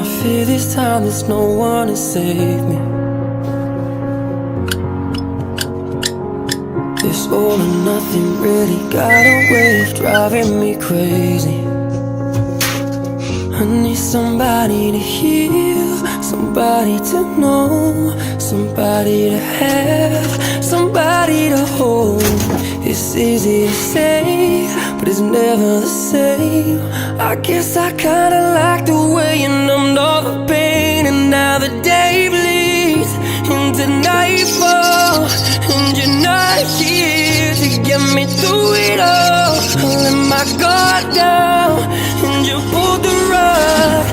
I fear this time there's no one to save me. This all or nothing really got a way of driving me crazy. I need somebody to heal, somebody to know, somebody to have, somebody to hold. It's easy to say, but it's never the same. I guess I kinda like the way you numbed all the pain. And now the day bleeds into nightfall, and you're not here to get me through it all. I let my guard down, and you pulled the rug.